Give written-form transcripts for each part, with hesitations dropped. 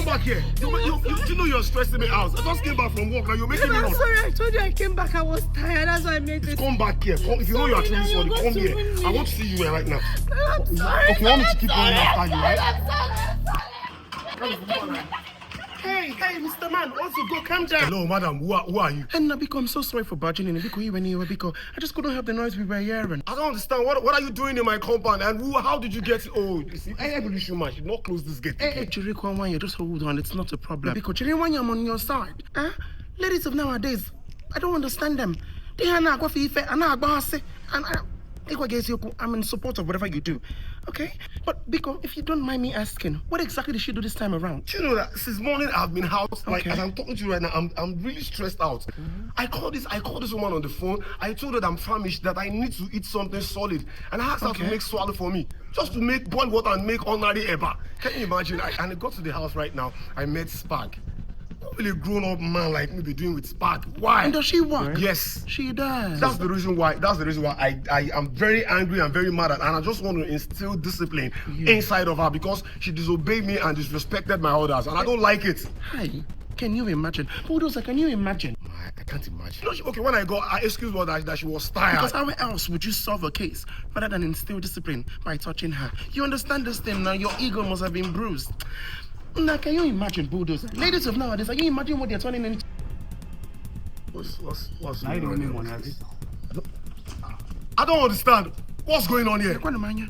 back here. You know you're stressing me out. I just came back from work. Now you're making me I'm run. sorry. I told you I came back. I was tired. That's why I made it. Come back here. Come, if you know you're truly sorry, come here. I want to see you here right now. I'm sorry. Okay, you want me to keep going after you, right? I'm sorry. Hey, Mr. Man, also go calm down. Hello, madam. Who are you? And Nabiko, I'm so sorry for barging in. Because I just couldn't help the noise we were hearing. I don't understand. What are you doing in my compound? And how did you get? Oh, you see, I really should man. Should not close this gate. Hey, Chiriko, you just hold on. It's not a problem. Because Chiriko, I'm on your side. Huh? Ladies of nowadays, I don't understand them. They are not going to I'm in support of whatever you do, okay? But Biko, if you don't mind me asking, what exactly did she do this time around? Do you know that since morning I've been out, like Okay. as I'm talking to you right now, I'm really stressed out. I called this woman on the phone. I told her that I'm famished, that I need to eat something solid, and I asked her to make swallow for me, just to make boil water and make ordinary eba. Can you imagine? And I got to the house right now. I met Spag. Really grown-up man like me be doing with Spark. Why? And does she work? Yes. She does. That's the reason why I am very angry and very mad at her, and I just want to instill discipline inside of her because she disobeyed me and disrespected my orders, and I don't like it. Hi. Can you imagine? Bulldozer, can you imagine? I can't imagine. You know, okay, when I got, excuse me that she was tired. Because how else would you solve a case rather than instill discipline by touching her? You understand this thing now? Your ego must have been bruised. Now, can you imagine, Bulldozer? Ladies of nowadays, can you imagine what they're turning into? What's I don't even want to. I don't understand. What's going on here? When you're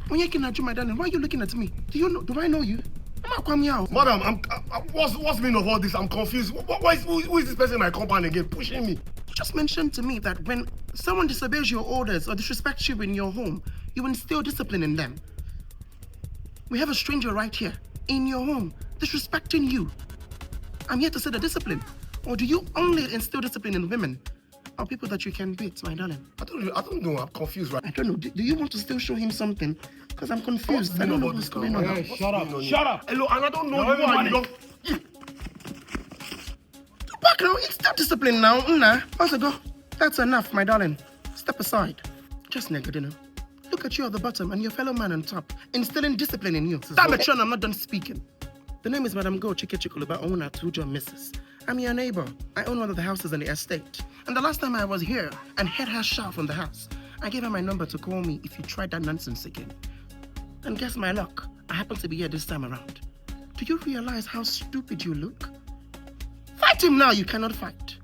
looking at you, my darling, why are you looking at me? Do I know you? I'm not coming out. Madam, what's the meaning of all this? I'm confused. Who is this person in my compound again pushing me? You just mentioned to me that when someone disobeys your orders or disrespects you in your home, you instill discipline in them. We have a stranger right here in your home disrespecting you. I'm here to say the discipline. Or do you only instill discipline in women or people that you can beat, my darling? I don't know. I'm confused right now. I don't know. Do you want to still show him something? Because I'm confused. I don't know what's going on. Hey, shut up. Shut up. Hello, and I don't know who are you. Back now, it's still discipline now. Also go. That's enough, my darling. Step aside. Just naked, you know. Look at you at the bottom and your fellow man on top, instilling discipline in you. Damn it, Sean, I'm not done speaking. The name is Madam Go Chikechikuluba Owner Tujo Mrs. I'm your neighbor. I own one of the houses in the estate. And the last time I was here and heard her shout from the house, I gave her my number to call me if you tried that nonsense again. And guess my luck, I happen to be here this time around. Do you realize how stupid you look? Fight him now, you cannot fight.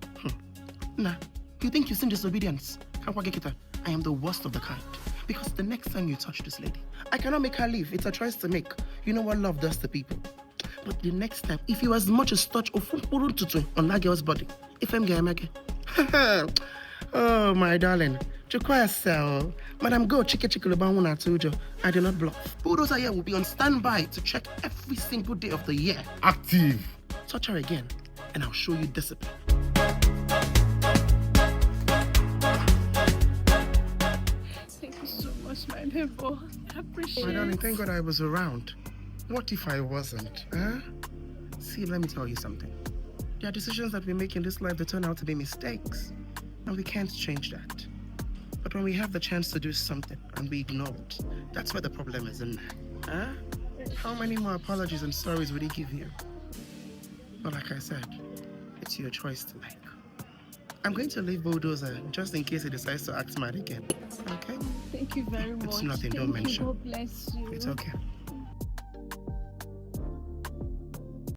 Nah, you think you've seen disobedience? I am the worst of the kind. Because the next time you touch this lady, I cannot make her leave. It's a choice to make. You know what love does to people. But the next time, if you as much as touch on that girl's body, if I'm getting oh, my darling. Madam Go I do not bluff. Bulldozer here will be on standby to check every single day of the year. Active. Touch her again, and I'll show you discipline. My neighbor, I appreciate My darling, thank God I was around. What if I wasn't? Huh? See, let me tell you something. There are decisions that we make in this life that turn out to be mistakes, and we can't change that. But when we have the chance to do something and we ignore it, that's where the problem is, isn't it? Huh? How many more apologies and sorries would he give you? But like I said, it's your choice to make. I'm going to leave Bulldozer just in case he decides to act mad again. Okay? Thank you very much. It's nothing, don't mention. God bless you. It's okay.